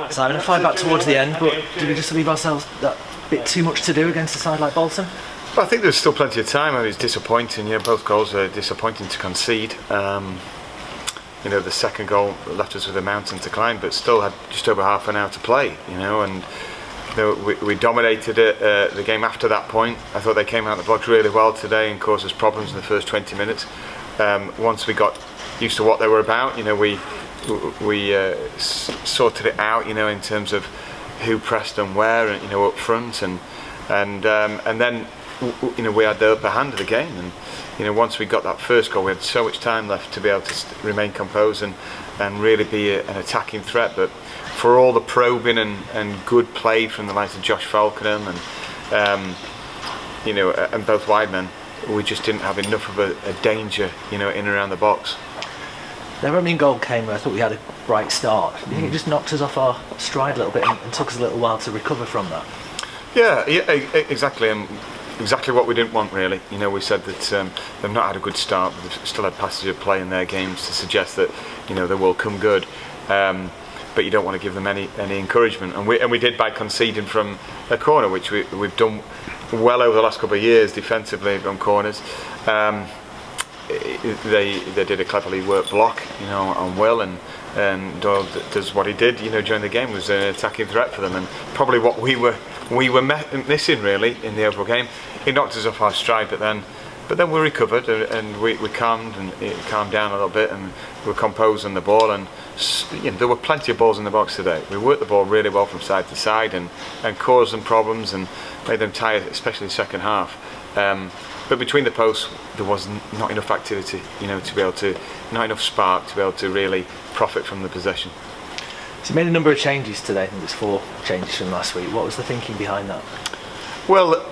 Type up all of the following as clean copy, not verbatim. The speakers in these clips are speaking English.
Simon, a fight back towards the end, but did we just leave ourselves that bit too much to do against a side like Bolton? Well, I think there's still plenty of time. I mean, it's disappointing. Both goals are disappointing to concede. The second goal left us with a mountain to climb, but still had just over half an hour to play. And we dominated it, the game after that point. I thought they came out the blocks really well today and caused us problems in the first 20 minutes. Once we got used to what they were about, we sorted it out, in terms of who pressed and where, and up front, and then we had the upper hand of the game, and once we got that first goal, we had so much time left to be able to remain composed and really be an attacking threat. But for all the probing and good play from the likes of Josh Falkenham and both wide men, we just didn't have enough of a danger, in and around the box. Their opening goal came where I thought we had a bright start. Do you think it just knocked us off our stride a little bit and took us a little while to recover from that? Yeah, exactly. Exactly what we didn't want, really. We said that they've not had a good start, but they've still had passage of play in their games to suggest that they will come good. But you don't want to give them any encouragement, and we did by conceding from a corner, which we've done well over the last couple of years defensively on corners. They did a cleverly worked block, on Will, and Doyle does what he did, during the game, was an attacking threat for them, and probably what we were missing really in the overall game. It knocked us off our stride, but then we recovered and we calmed down a little bit, and we were composed on the ball, and there were plenty of balls in the box today. We worked the ball really well from side to side and caused them problems and made them tired, especially the second half. But between the posts, there was not enough activity, to be able to, not enough spark to be able to really profit from the possession. So you made a number of changes today. I think it's 4 changes from last week. What was the thinking behind that? Well,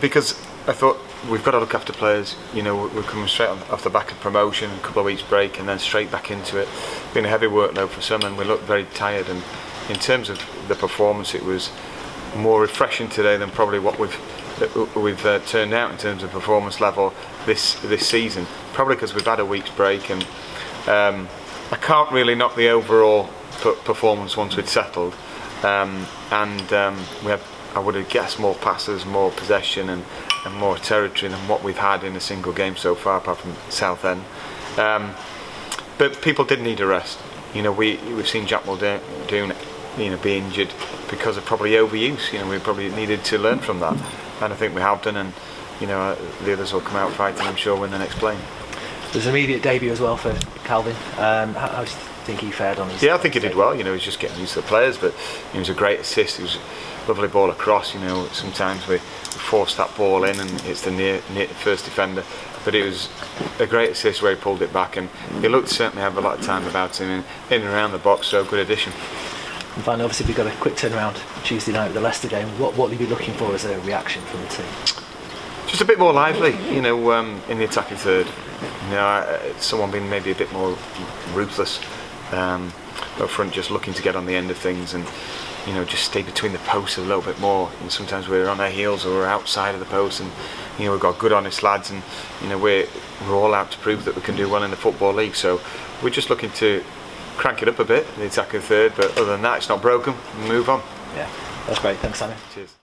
because I thought we've got to look after players. We're coming straight off the back of promotion, a couple of weeks break, and then straight back into it. Been a heavy workload for some, and we looked very tired. And in terms of the performance, it was more refreshing today than probably what we've turned out in terms of performance level this season. Probably because we've had a week's break, and I can't really knock the overall performance once we'd settled. We had, I would have guessed, more passes, more possession, and more territory than what we've had in a single game so far, apart from Southend. But people did need a rest. We've seen Jack Muldoon be injured because of probably overuse. We probably needed to learn from that, and I think we have done. And the others will come out fighting, I'm sure, when the next play. There's an immediate debut as well for Calvin. How do you think he fared on his? Yeah, I think he did well. He's just getting used to the players, but it was a great assist. It was a lovely ball across. Sometimes we force that ball in and it's the near first defender, but it was a great assist where he pulled it back, and he looked to certainly have a lot of time about him in and around the box. So good addition. And finally, obviously, we've got a quick turnaround Tuesday night with the Leicester game. What will you be looking for as a reaction from the team? Just a bit more lively, in the attacking third. Someone being maybe a bit more ruthless up front, just looking to get on the end of things, and just stay between the posts a little bit more. And sometimes we're on our heels or we're outside of the post, and we've got good, honest lads, and we're all out to prove that we can do well in the Football League. So we're just looking to crank it up a bit, the attacking third. But other than that, it's not broken. Move on. Yeah, that's great. Thanks, Simon. Cheers.